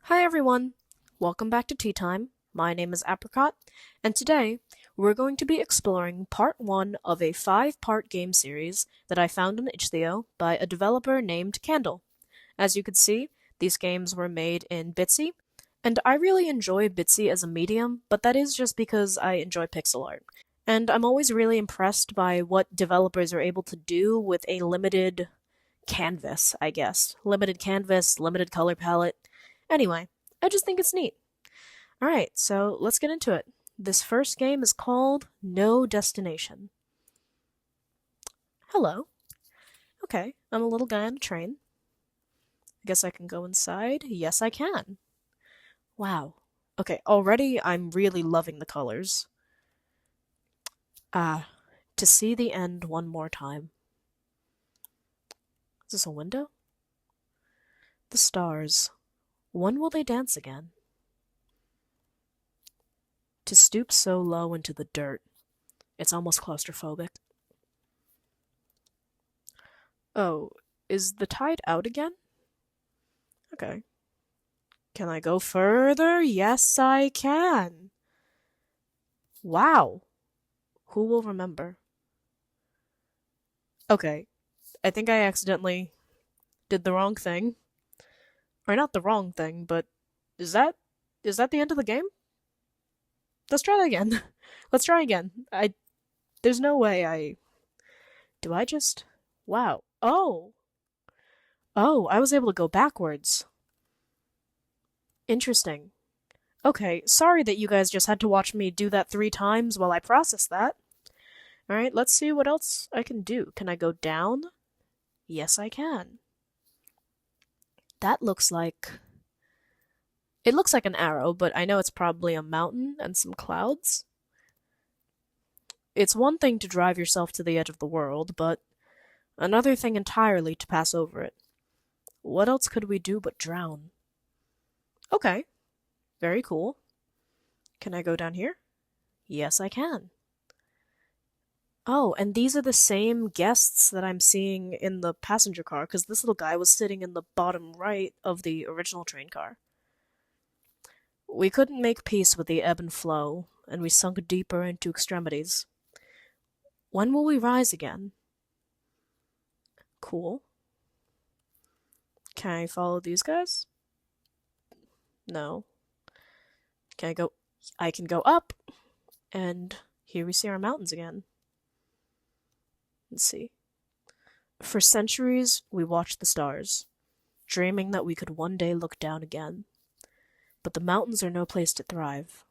Hi everyone! Welcome back to Tea Time. My name is Apricot, and today we're going to be exploring part 1 of a 5-part game series that I found on itch.io by a developer named Candle. As you can see, these games were made in Bitsy, and I really enjoy Bitsy as a medium, but that is just because I enjoy pixel art. And I'm always really impressed by what developers are able to do with a limited canvas, I guess. Limited canvas, limited color palette. Anyway, I just think it's neat. Alright, so let's get into it. This first game is called No Destination. Hello. Okay, I'm a little guy on a train. I guess I can go inside. Yes, I can. Wow. Okay, already I'm really loving the colors. To see the end one more time. Is this a window? The stars. When will they dance again? To stoop so low into the dirt, it's almost claustrophobic. Oh, is the tide out again? Okay. Can I go further? Yes, I can. Wow. Who will remember? Okay, I think I accidentally did the wrong thing. Or not the wrong thing, but is that the end of the game? Let's try that again. Let's try again. There's no way do I just wow. Oh. Oh, I was able to go backwards. Interesting. Okay, sorry that you guys just had to watch me do that 3 times while I process that. Alright, let's see what else I can do. Can I go down? Yes, I can. That looks like... It looks like an arrow, but I know it's probably a mountain and some clouds. It's one thing to drive yourself to the edge of the world, but another thing entirely to pass over it. What else could we do but drown? Okay, very cool. Can I go down here? Yes, I can. Oh, and these are the same guests that I'm seeing in the passenger car, because this little guy was sitting in the bottom right of the original train car. We couldn't make peace with the ebb and flow, and we sunk deeper into extremities. When will we rise again? Cool. Can I follow these guys? No. Can I go? I can go up, and here we see our mountains again. Let's see. For centuries, we watched the stars, dreaming that we could one day look down again. But the mountains are no place to thrive.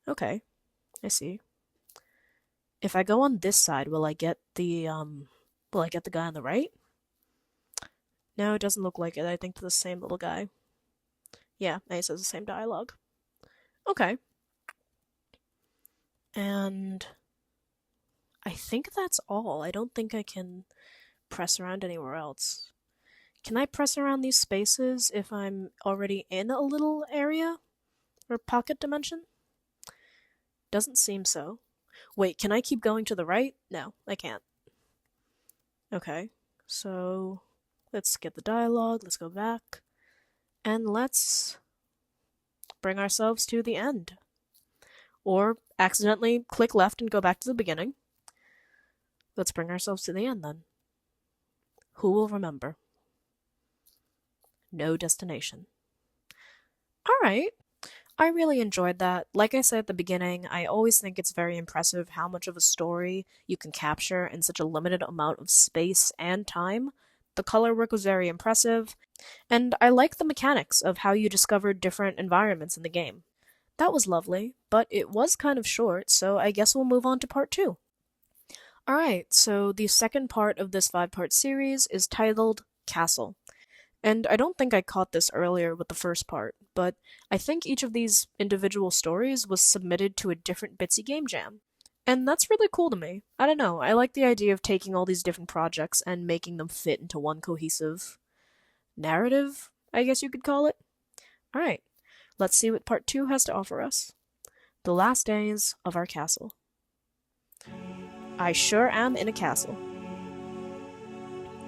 Okay, I see. If I go on this side, will I get the guy on the right? No, it doesn't look like it. I think the same little guy. Yeah, he says the same dialogue. Okay. And I think that's all. I don't think I can press around anywhere else. Can I press around these spaces if I'm already in a little area? Or pocket dimension? Doesn't seem so. Wait, can I keep going to the right? No, I can't. Okay, so let's get the dialogue, let's go back, and let's bring ourselves to the end. Or accidentally click left and go back to the beginning. Let's bring ourselves to the end then. Who will remember? No destination. Alright. I really enjoyed that. Like I said at the beginning, I always think it's very impressive how much of a story you can capture in such a limited amount of space and time. The color work was very impressive, and I like the mechanics of how you discovered different environments in the game. That was lovely, but it was kind of short, so I guess we'll move on to part 2. Alright, so the second part of this 5-part series is titled Castle. And I don't think I caught this earlier with the first part, but I think each of these individual stories was submitted to a different Bitsy game jam. And that's really cool to me. I don't know, I like the idea of taking all these different projects and making them fit into one cohesive narrative, I guess you could call it. Alright, let's see what part 2 has to offer us. The last days of our castle. I sure am in a castle.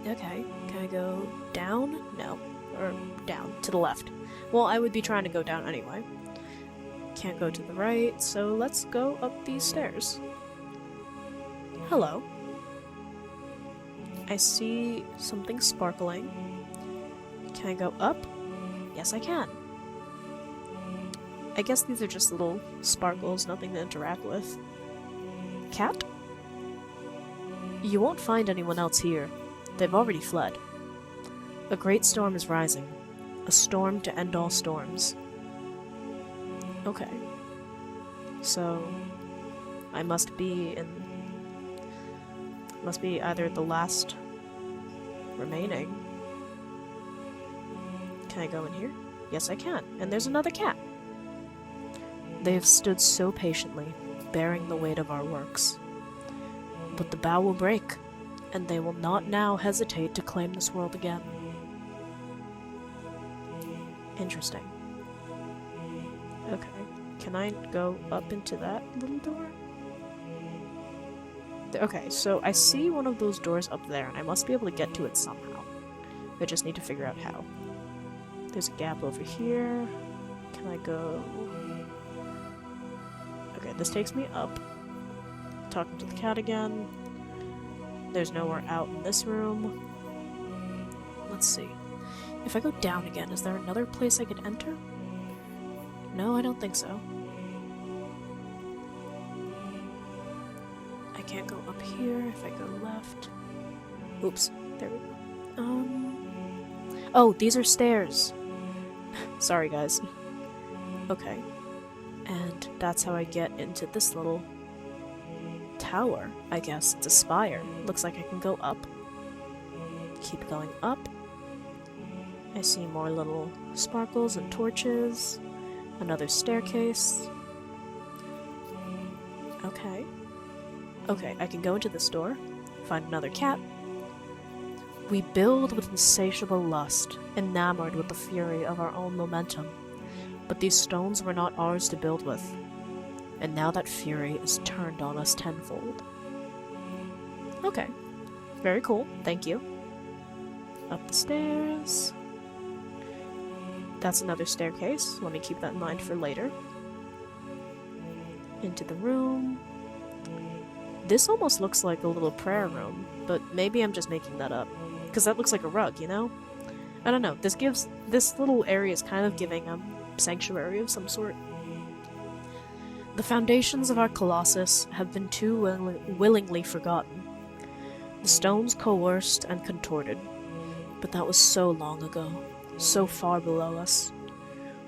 Okay, can I go down? No. Or down, to the left. Well, I would be trying to go down anyway. Can't go to the right, so let's go up these stairs. Hello. I see something sparkling. Can I go up? Yes, I can. I guess these are just little sparkles, nothing to interact with. Cat? You won't find anyone else here. They've already fled. A great storm is rising. A storm to end all storms. Okay. So, I must be either the last remaining. Can I go in here? Yes, I can. And there's another cat. They have stood so patiently, bearing the weight of our works. But the bow will break, and they will not now hesitate to claim this world again. Interesting. Okay. Can I go up into that little door? Okay, so I see one of those doors up there, and I must be able to get to it somehow. I just need to figure out how. There's a gap over here. Can I go... Okay, this takes me up. Talking to the cat again. There's nowhere out in this room. Let's see. If I go down again, is there another place I could enter? No, I don't think so. I can't go up here if I go left. Oops, there we go. Oh, these are stairs. Sorry, guys. Okay. And that's how I get into this little tower, I guess. It's a spire. Looks like I can go up. Keep going up. I see more little sparkles and torches. Another staircase. Okay. Okay, I can go into this door, find another cat. We build with insatiable lust, enamored with the fury of our own momentum. But these stones were not ours to build with, and now that fury is turned on us tenfold. Okay. Very cool, thank you. Up the stairs. That's another staircase. Let me keep that in mind for later. Into the room. This almost looks like a little prayer room, but maybe I'm just making that up. Because that looks like a rug, you know? I don't know. This little area is kind of giving a sanctuary of some sort. The foundations of our colossus have been too willingly forgotten. The stones coerced and contorted. But that was so long ago. So far below us.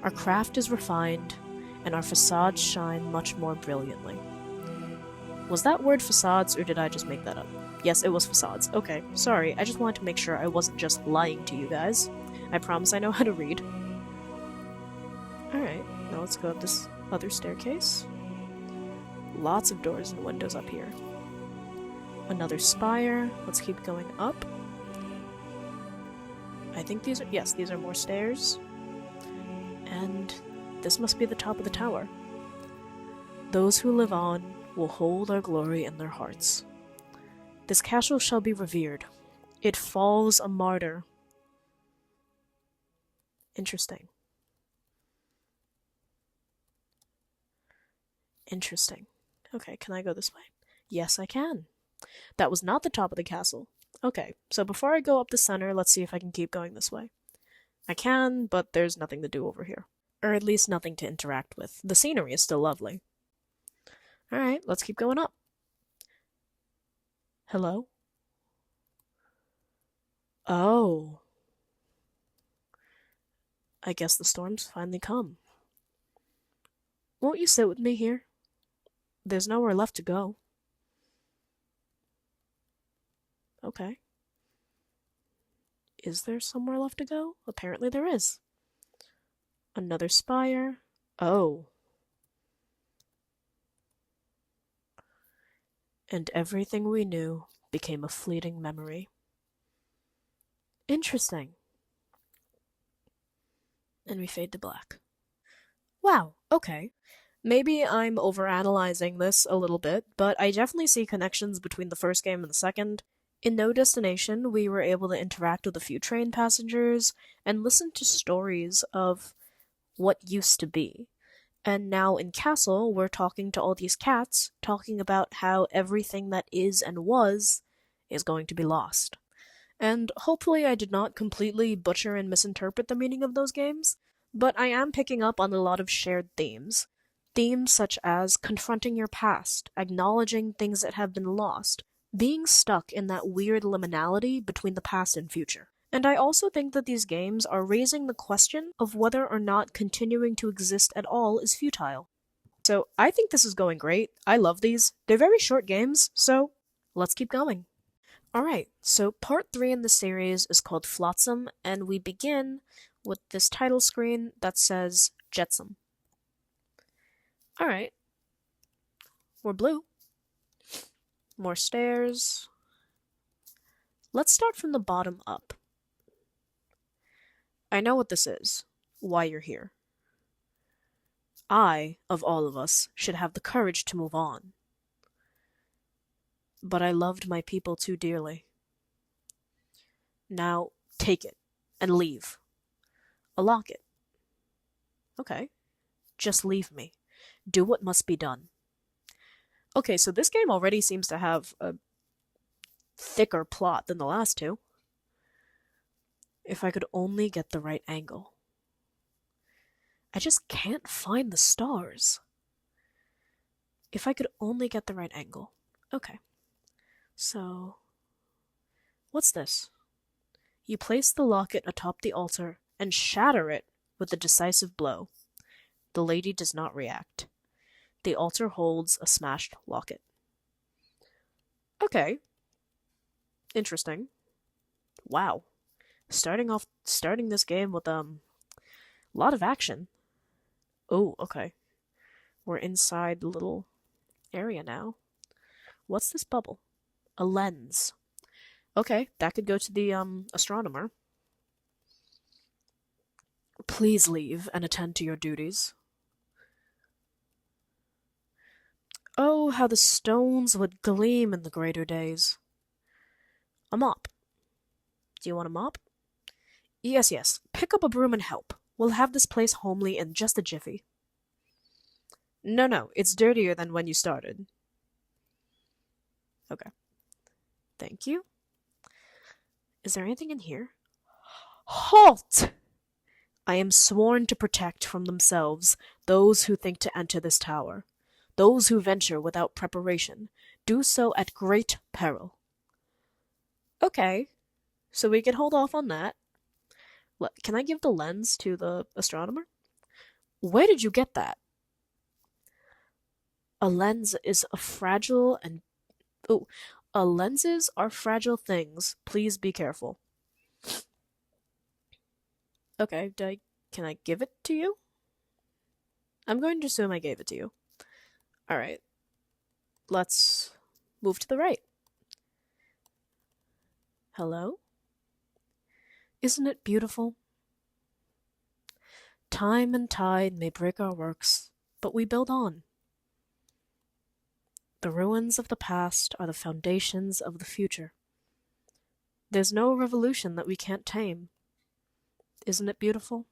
Our craft is refined, and our facades shine much more brilliantly. Was that word facades, or did I just make that up? Yes, it was facades. Okay, sorry, I just wanted to make sure I wasn't just lying to you guys. I promise I know how to read. Alright, now let's go up this other staircase. Lots of doors and windows up here. Another spire. Let's keep going up. I think these are... Yes, these are more stairs. And this must be the top of the tower. Those who live on will hold our glory in their hearts. This castle shall be revered. It falls a martyr. Interesting. Interesting. Okay, can I go this way? Yes, I can. That was not the top of the castle. Okay, so before I go up the center, let's see if I can keep going this way. I can, but there's nothing to do over here. Or at least nothing to interact with. The scenery is still lovely. Alright, let's keep going up. Hello? Oh. I guess the storm's finally come. Won't you sit with me here? There's nowhere left to go. Okay. Is there somewhere left to go? Apparently there is. Another spire. Oh. And everything we knew became a fleeting memory. Interesting. And we fade to black. Wow, okay. Maybe I'm overanalyzing this a little bit, but I definitely see connections between the first game and the second, In No Destination, we were able to interact with a few train passengers and listen to stories of what used to be. And now in Castle, we're talking to all these cats, talking about how everything that is and was is going to be lost. And hopefully, I did not completely butcher and misinterpret the meaning of those games, but I am picking up on a lot of shared themes. Themes such as confronting your past, acknowledging things that have been lost, being stuck in that weird liminality between the past and future. And I also think that these games are raising the question of whether or not continuing to exist at all is futile. So I think this is going great. I love these. They're very short games, so let's keep going. Alright, so part 3 in the series is called Flotsam, and we begin with this title screen that says Jetsam. Alright, we're blue. More stairs. Let's start from the bottom up. I know what this is, why you're here. I, of all of us, should have the courage to move on. But I loved my people too dearly. Now, take it, and leave. A locket. Okay. Just leave me. Do what must be done. Okay, so this game already seems to have a thicker plot than the last two. If I could only get the right angle. I just can't find the stars. If I could only get the right angle. Okay. So, what's this? You place the locket atop the altar and shatter it with a decisive blow. The lady does not react. The altar holds a smashed locket. Okay. Interesting. Wow. Starting this game with a lot of action. Oh, okay. We're inside the little area now. What's this bubble? A lens. Okay, that could go to the astronomer. Please leave and attend to your duties. Oh, how the stones would gleam in the greater days. A mop. Do you want a mop? Yes, yes. Pick up a broom and help. We'll have this place homely in just a jiffy. No, no, it's dirtier than when you started. Okay. Thank you. Is there anything in here? Halt! I am sworn to protect from themselves those who think to enter this tower. Those who venture without preparation do so at great peril. Okay, so we can hold off on that. Can I give the lens to the astronomer? Where did you get that? A lens is a fragile and... Oh, lenses are fragile things. Please be careful. Okay, can I give it to you? I'm going to assume I gave it to you. Alright. Let's move to the right. Hello? Isn't it beautiful? Time and tide may break our works, but we build on. The ruins of the past are the foundations of the future. There's no revolution that we can't tame. Isn't it beautiful?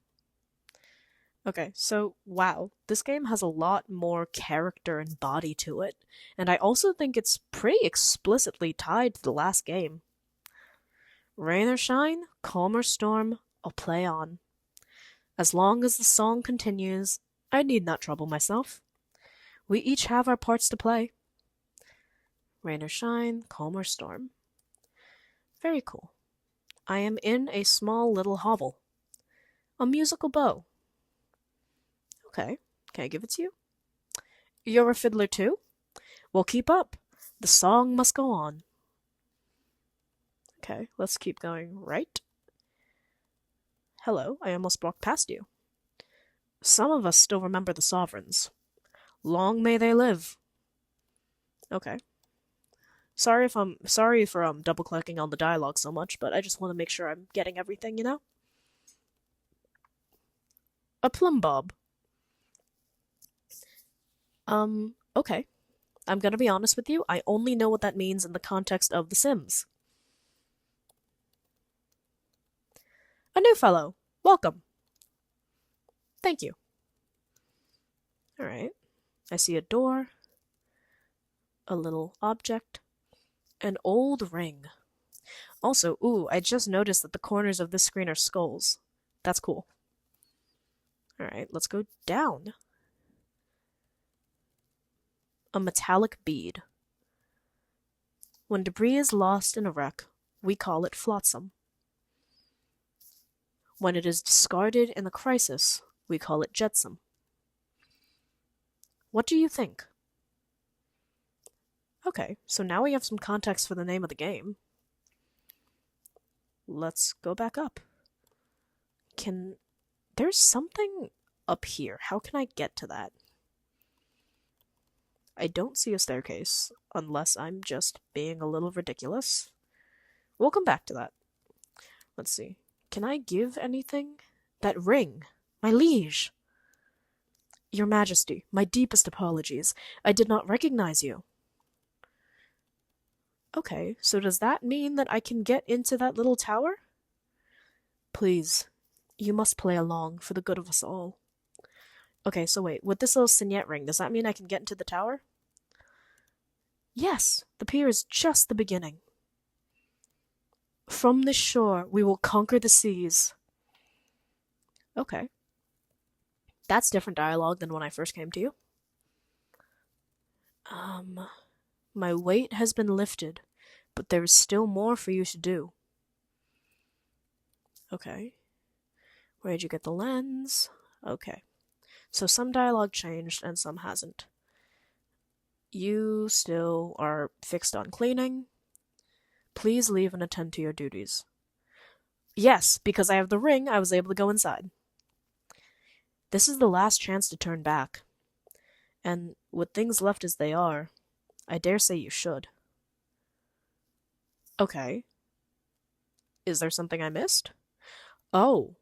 Okay, so, wow, this game has a lot more character and body to it, and I also think it's pretty explicitly tied to the last game. Rain or shine, calm or storm, I'll play on. As long as the song continues, I need not trouble myself. We each have our parts to play. Rain or shine, calm or storm. Very cool. I am in a small little hovel. A musical bow. Okay, can I give it to you? You're a fiddler too? Well, keep up. The song must go on. Okay, let's keep going right. Hello, I almost walked past you. Some of us still remember the sovereigns. Long may they live. Okay. Sorry for double clicking on the dialogue so much, but I just want to make sure I'm getting everything, you know? A plumb bob. Okay. I'm gonna be honest with you, I only know what that means in the context of The Sims. A new fellow. Welcome. Thank you. Alright. I see a door, a little object, an old ring. Also, ooh, I just noticed that the corners of this screen are skulls. That's cool. Alright, let's go down. A metallic bead. When debris is lost in a wreck, we call it flotsam. When it is discarded in a crisis, we call it jetsam. What do you think? Okay, so now we have some context for the name of the game. Let's go back up. There's something up here. How can I get to that? I don't see a staircase, unless I'm just being a little ridiculous. We'll come back to that. Let's see. Can I give anything? That ring! My liege! Your Majesty, my deepest apologies. I did not recognize you. Okay, so does that mean that I can get into that little tower? Please, you must play along for the good of us all. Okay, so wait, with this little signet ring, does that mean I can get into the tower? Yes, the pier is just the beginning. From this shore, we will conquer the seas. Okay. That's different dialogue than when I first came to you. My weight has been lifted, but there is still more for you to do. Okay. Where'd you get the lens? Okay. So some dialogue changed and some hasn't. You still are fixed on cleaning. Please leave and attend to your duties. Yes, because I have the ring, I was able to go inside. This is the last chance to turn back. And with things left as they are, I dare say you should. Okay. Is there something I missed? Oh.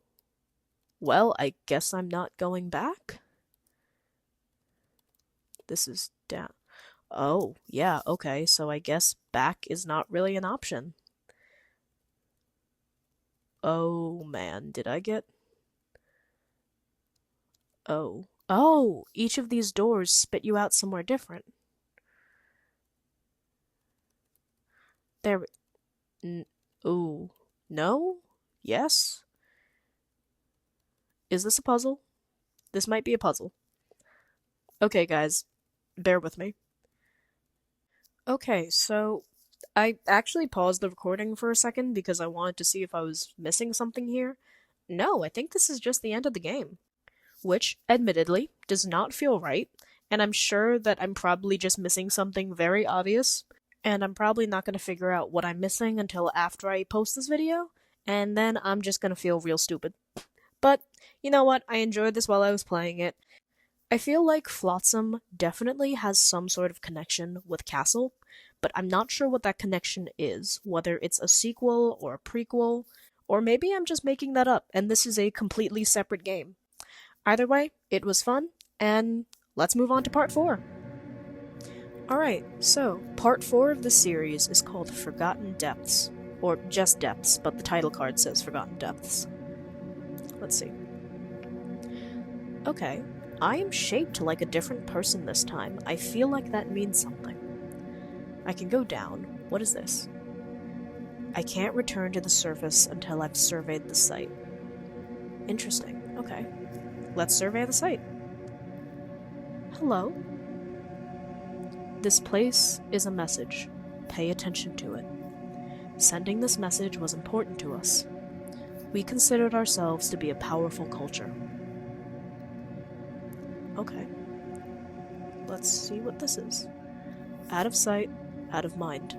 Well, I guess I'm not going back? This is down. Oh, yeah, okay, so I guess back is not really an option. Oh, man, did I get... Oh. Oh! Each of these doors spit you out somewhere different. There... Ooh. No? Yes? Is this a puzzle? This might be a puzzle. Okay, guys, bear with me. Okay, so I actually paused the recording for a second because I wanted to see if I was missing something here. No, I think this is just the end of the game. Which, admittedly, does not feel right, and I'm sure that I'm probably just missing something very obvious, and I'm probably not going to figure out what I'm missing until after I post this video, and then I'm just going to feel real stupid. But, you know what, I enjoyed this while I was playing it. I feel like Flotsam definitely has some sort of connection with Castle, but I'm not sure what that connection is, whether it's a sequel or a prequel, or maybe I'm just making that up and this is a completely separate game. Either way, it was fun, and let's move on to part 4. Alright, so part 4 of the series is called Forgotten Depths, or just Depths, but the title card says Forgotten Depths. Let's see. Okay. I am shaped like a different person this time. I feel like that means something. I can go down. What is this? I can't return to the surface until I've surveyed the site. Interesting. Okay. Let's survey the site. Hello? This place is a message. Pay attention to it. Sending this message was important to us. We considered ourselves to be a powerful culture. Okay. Let's see what this is. Out of sight, out of mind.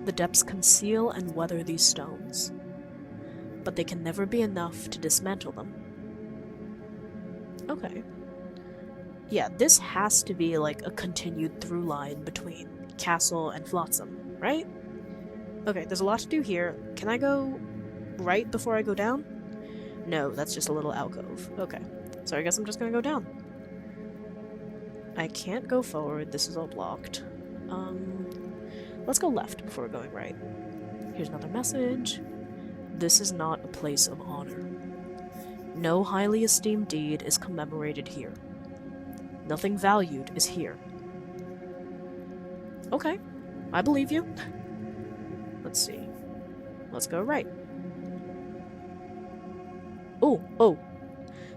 The depths conceal and weather these stones, but they can never be enough to dismantle them. Okay. Yeah, this has to be like a continued through line between Castle and Flotsam, right? Okay, there's a lot to do here. Can I go right before I go down? No, that's just a little alcove. Okay. So I guess I'm just gonna go down. I can't go forward, this is all blocked. Let's go left before going right. Here's another message. This is not a place of honor. No highly esteemed deed is commemorated here. Nothing valued is here. Okay, I believe you. Let's see. Let's go right. Oh.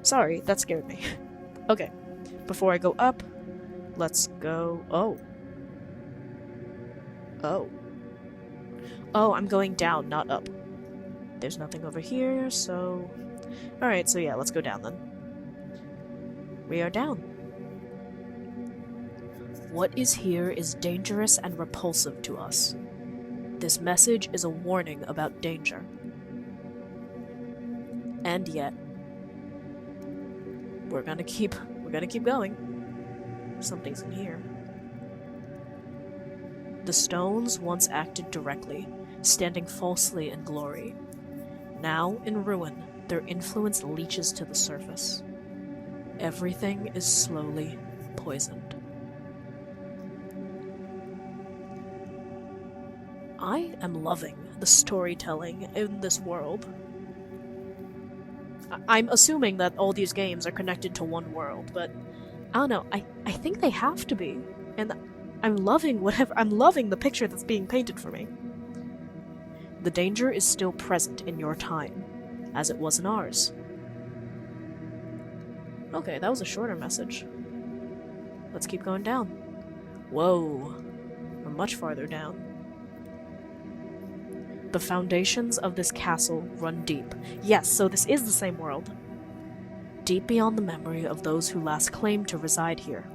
Sorry, that scared me. Okay, before I go up, let's go... Oh, I'm going down, not up. There's nothing over here, so... Alright, so yeah, let's go down then. We are down. What is here is dangerous and repulsive to us. This message is a warning about danger. And yet, we're gonna keep going. Something's in here. The stones once acted directly, standing falsely in glory. Now, in ruin, their influence leaches to the surface. Everything is slowly poisoned. I am loving the storytelling in this world. I'm assuming that all these games are connected to one world, but I don't know, I think they have to be. And I'm loving the picture that's being painted for me. The danger is still present in your time, as it was in ours. Okay, that was a shorter message. Let's keep going down. Whoa, we're much farther down. The foundations of this castle run deep. Yes, so this is the same world. Deep beyond the memory of those who last claimed to reside here.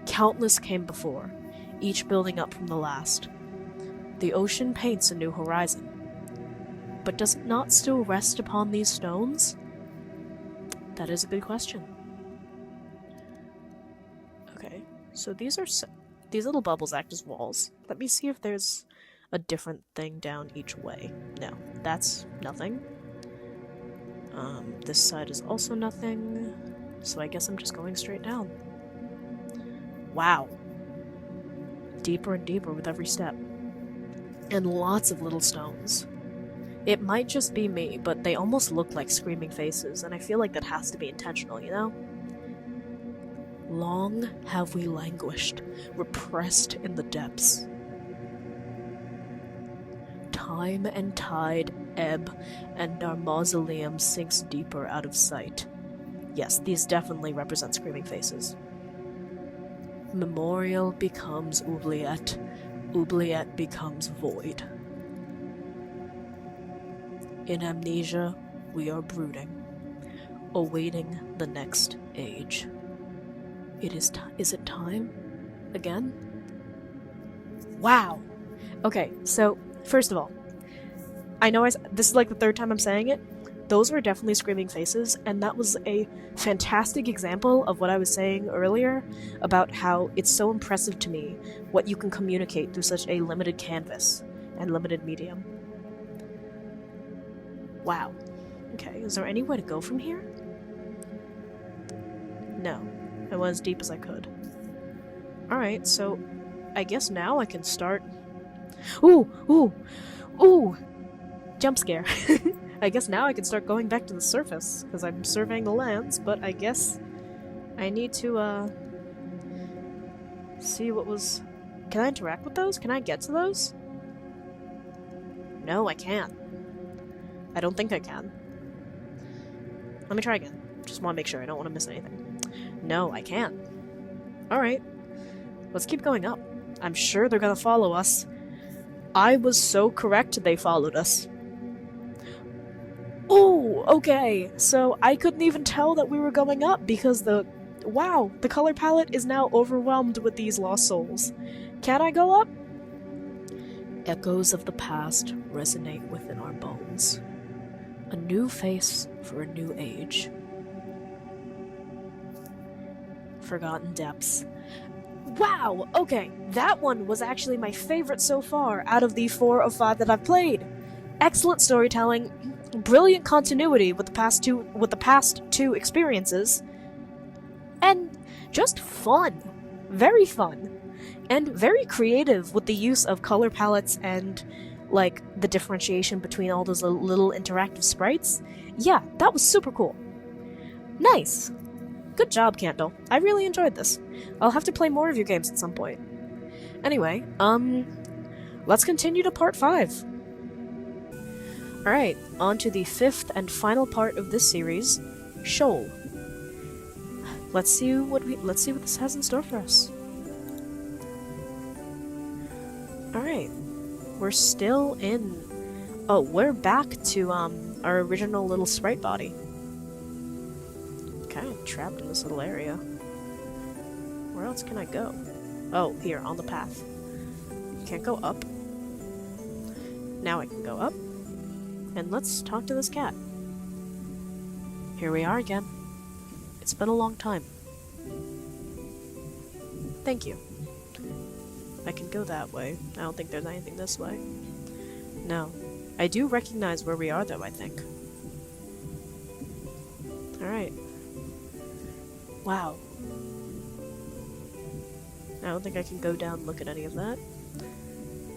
Countless came before, each building up from the last. The ocean paints a new horizon. But does it not still rest upon these stones? That is a good question. Okay, so these little bubbles act as walls. Let me see if there's a different thing down each way. No, that's nothing. This side is also nothing, so I guess I'm just going straight down. Wow. Deeper and deeper with every step. And lots of little stones. It might just be me, but they almost look like screaming faces, and I feel like that has to be intentional, you know? Long have we languished, repressed in the depths. Time and tide ebb, and our mausoleum sinks deeper out of sight. Yes, these definitely represent screaming faces. Memorial becomes oubliette, oubliette becomes void. In amnesia, we are brooding, awaiting the next age. Is it time? Again? Wow! Okay, so, first of all, I know this is like the third time I'm saying it. Those were definitely screaming faces, and that was a fantastic example of what I was saying earlier about how it's so impressive to me what you can communicate through such a limited canvas and limited medium. Wow. Okay, is there any way to go from here? No. I went as deep as I could. Alright, so I guess now I can start... Ooh! Jump scare. I guess now I can start going back to the surface, because I'm surveying the lands, but I guess I need to, see what was... Can I interact with those? Can I get to those? No, I can't. I don't think I can. Let me try again. Just want to make sure I don't want to miss anything. No, I can't. Alright. Let's keep going up. I'm sure they're gonna follow us. I was so correct they followed us. Ooh, okay. So I couldn't even tell that we were going up because the color palette is now overwhelmed with these lost souls. Can I go up? Echoes of the past resonate within our bones. A new face for a new age. Forgotten depths. Wow! Okay, that one was actually my favorite so far out of the 4 of 5 that I've played. Excellent storytelling, brilliant continuity with the past two experiences, and just fun. Very fun. And very creative with the use of color palettes and, like, the differentiation between all those little interactive sprites. Yeah, that was super cool. Nice! Good job, Candle. I really enjoyed this. I'll have to play more of your games at some point. Anyway, let's continue to part 5. Alright, on to the 5th and final part of this series, Shoal. Let's see what this has in store for us. Alright. We're still in... Oh, we're back to, our original little sprite body. Kinda trapped in this little area. Where else can I go? Oh, here, on the path. Can't go up. Now I can go up. And let's talk to this cat. Here we are again. It's been a long time. Thank you. I can go that way. I don't think there's anything this way. No. I do recognize where we are, though, I think. Alright. Wow. I don't think I can go down and look at any of that.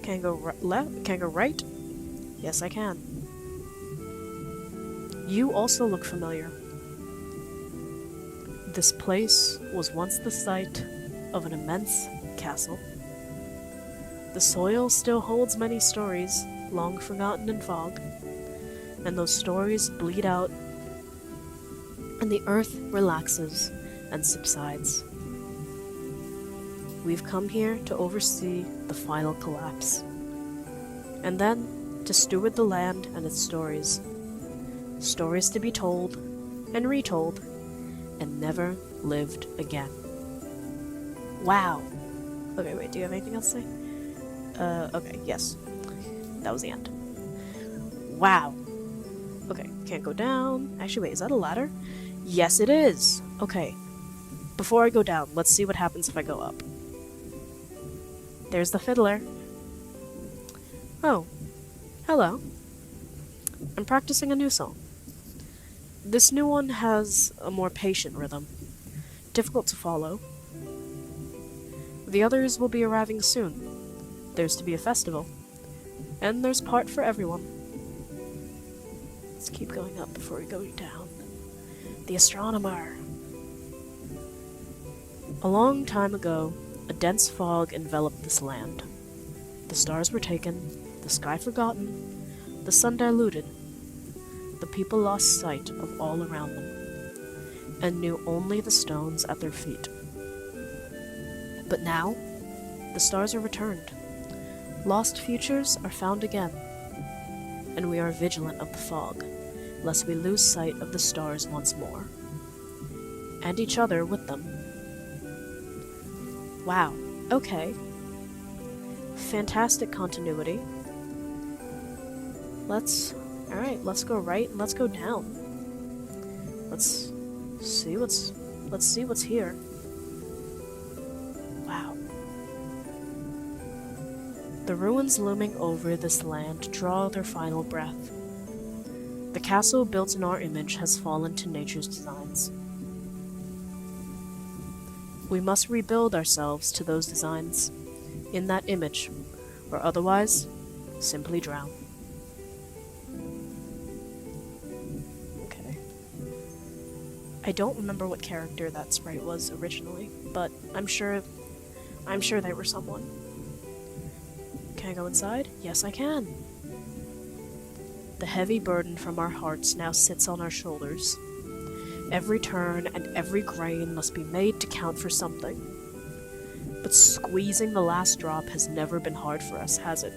Can I go left? Can I go right? Yes, I can. You also look familiar. This place was once the site of an immense castle. The soil still holds many stories, long forgotten in fog, and those stories bleed out, and the earth relaxes and subsides. We've come here to oversee the final collapse, and then to steward the land and its stories. Stories to be told and retold, and never lived again. Wow. Okay, wait, do you have anything else to say? Okay, yes. That was the end. Wow. Okay, can't go down. Actually, wait, is that a ladder? Yes, it is! Okay. Before I go down, let's see what happens if I go up. There's the fiddler. Oh. Hello. I'm practicing a new song. This new one has a more patient rhythm. Difficult to follow. The others will be arriving soon. There's to be a festival. And there's part for everyone. Let's keep going up before we go down. The astronomer. A long time ago, a dense fog enveloped this land. The stars were taken, the sky forgotten, the sun diluted. The people lost sight of all around them, and knew only the stones at their feet. But now, the stars are returned. Lost futures are found again, and we are vigilant of the fog, lest we lose sight of the stars once more, and each other with them. Wow, okay. Fantastic continuity. Alright, let's go right and let's go down. Let's see what's here. Wow. The ruins looming over this land draw their final breath. The castle built in our image has fallen to nature's designs. We must rebuild ourselves to those designs, in that image, or otherwise, simply drown. Okay. I don't remember what character that sprite was originally, but I'm sure they were someone. Can I go inside? Yes, I can. The heavy burden from our hearts now sits on our shoulders. Every turn and every grain must be made to count for something. But squeezing the last drop has never been hard for us, has it?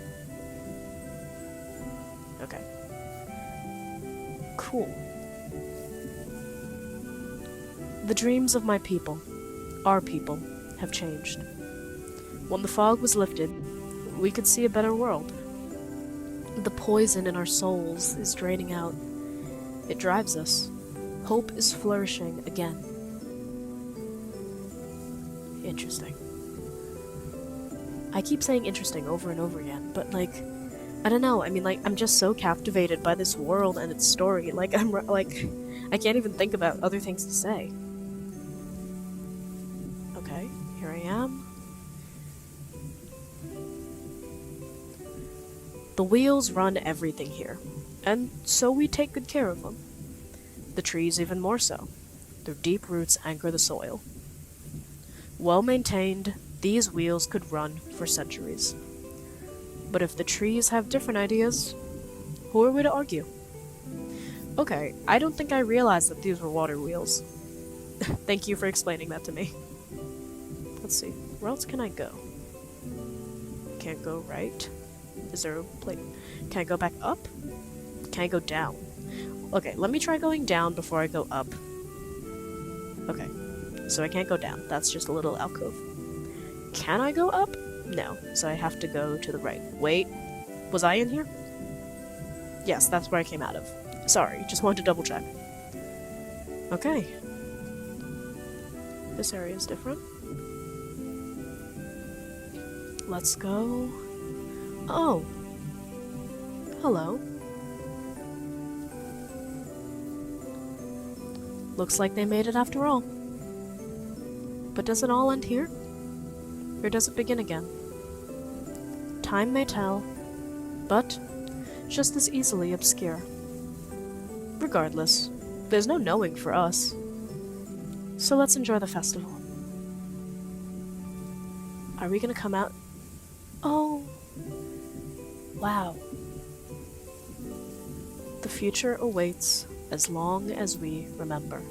Okay. Cool. The dreams of my people, our people, have changed. When the fog was lifted, we could see a better world. The poison in our souls is draining out. It drives us. Hope is flourishing again. Interesting. I keep saying interesting over and over again, but like, I don't know, I mean, like, I'm just so captivated by this world and its story, like, I can't even think about other things to say. Okay, here I am. The wheels run everything here, and so we take good care of them. The trees even more so. Their deep roots anchor the soil. Well maintained, these wheels could run for centuries. But if the trees have different ideas, who are we to argue? Okay, I don't think I realized that these were water wheels. Thank you for explaining that to me. Let's see, where else can I go? Can't go right. Is there a place? Can I go back up? Can I go down? Okay, let me try going down before I go up. Okay, so I can't go down. That's just a little alcove. Can I go up? No, so I have to go to the right. Wait, was I in here? Yes, that's where I came out of. Sorry, just wanted to double check. Okay. This area is different. Let's go. Oh. Hello. Looks like they made it after all. But does it all end here? Or does it begin again? Time may tell, but just as easily obscure. Regardless, there's no knowing for us. So let's enjoy the festival. Are we gonna come out? Oh! Wow. The future awaits as long as we remember.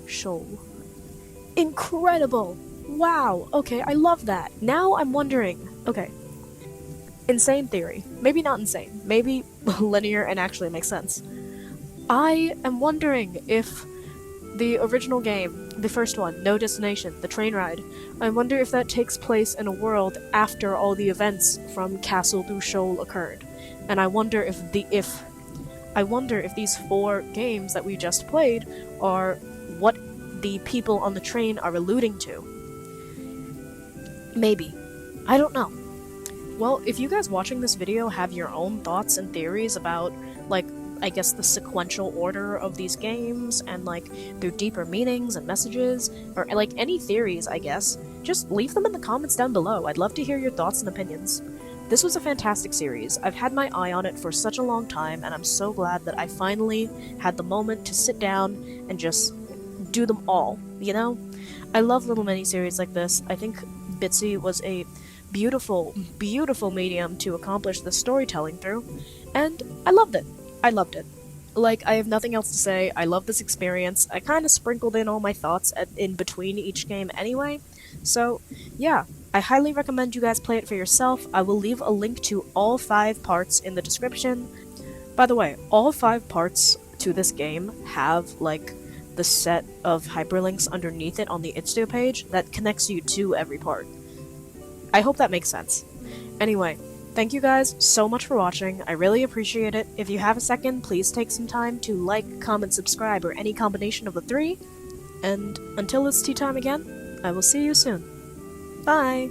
Shoal. Incredible! Wow, okay, I love that. Now I'm wondering, okay. Insane theory. Maybe not insane. Maybe linear and actually makes sense. I am wondering if the original game, the first one, No Destination, the train ride, I wonder if that takes place in a world after all the events from Castle to Shoal occurred. And I wonder if these 4 games that we just played are what the people on the train are alluding to. Maybe. I don't know. Well, if you guys watching this video have your own thoughts and theories about, like, I guess the sequential order of these games and, like, their deeper meanings and messages, or, like, any theories, I guess, just leave them in the comments down below. I'd love to hear your thoughts and opinions. This was a fantastic series. I've had my eye on it for such a long time, and I'm so glad that I finally had the moment to sit down and just do them all, you know? I love little mini-series like this. I think Bitsy was a beautiful, beautiful medium to accomplish the storytelling through, and I loved it. I loved it. Like, I have nothing else to say. I love this experience. I kind of sprinkled in all my thoughts in between each game anyway, so yeah. I highly recommend you guys play it for yourself. I will leave a link to all 5 parts in the description. By the way, all 5 parts to this game have, like, the set of hyperlinks underneath it on the itch.io page that connects you to every part. I hope that makes sense. Anyway, thank you guys so much for watching. I really appreciate it. If you have a second, please take some time to like, comment, subscribe, or any combination of the 3. And until it's tea time again, I will see you soon. Bye!